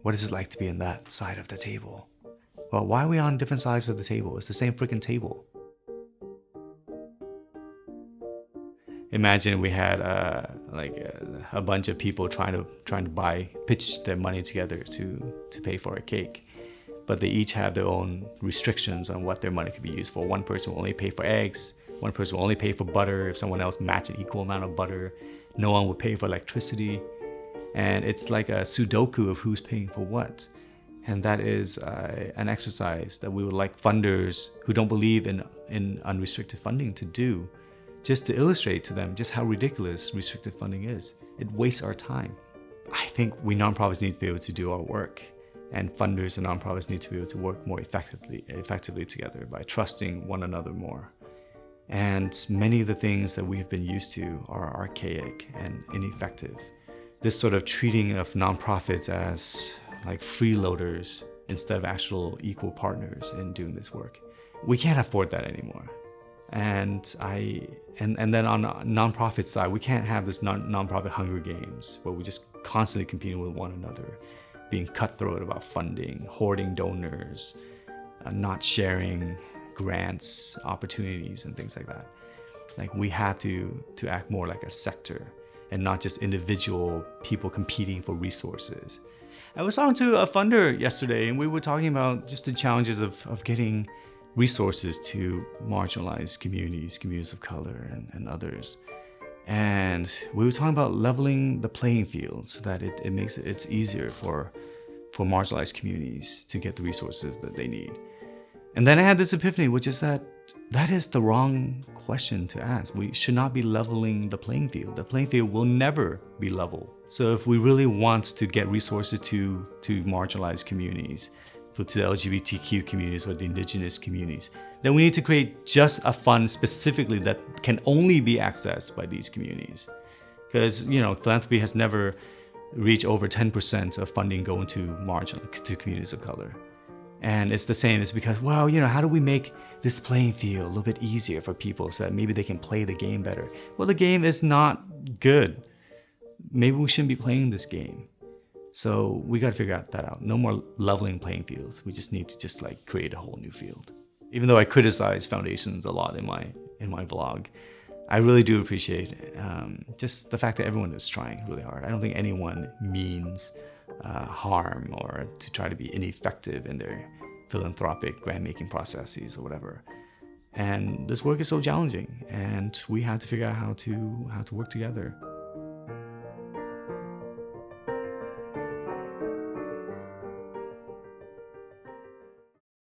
What is it like to be in that side of the table? Well, why are we on different sides of the table? It's the same freaking table. Imagine we had a bunch of people trying to pitch their money together to pay for a cake, but they each have their own restrictions on what their money could be used for. One person will only pay for eggs. One person will only pay for butter. If someone else matched an equal amount of butter, no one will pay for electricity. And it's like a Sudoku of who's paying for what. And that is an exercise that we would like funders who don't believe in unrestricted funding to do, just to illustrate to them just how ridiculous restricted funding is. It wastes our time. I think we nonprofits need to be able to do our work, and funders and nonprofits need to be able to work more effectively together by trusting one another more. And many of the things that we have been used to are archaic and ineffective. This sort of treating of nonprofits as like freeloaders instead of actual equal partners in doing this work. We can't afford that anymore. And then on the nonprofit side, we can't have this nonprofit Hunger Games where we're just constantly competing with one another, being cutthroat about funding, hoarding donors, not sharing grants, opportunities, and things like that. Like, we have to act more like a sector and not just individual people competing for resources. I was talking to a funder yesterday, and we were talking about just the challenges of getting resources to marginalized communities of color and others. And we were talking about leveling the playing field so that it makes it's easier for marginalized communities to get the resources that they need. And then I had this epiphany, which is that is the wrong question to ask. We should not be leveling the playing field. The playing field will never be level. So if we really want to get resources to marginalized communities, to the LGBTQ communities or the indigenous communities, then we need to create just a fund specifically that can only be accessed by these communities. Because, philanthropy has never reached over 10% of funding going to communities of color. And it's the same. It's because, how do we make this playing field a little bit easier for people so that maybe they can play the game better? Well, the game is not good. Maybe we shouldn't be playing this game. So we got to figure that out. No more leveling playing fields. We just need to create a whole new field. Even though I criticize foundations a lot in my blog, I really do appreciate just the fact that everyone is trying really hard. I don't think anyone means harm or to try to be ineffective in their philanthropic grant-making processes or whatever. And this work is so challenging, and we have to figure out how to work together.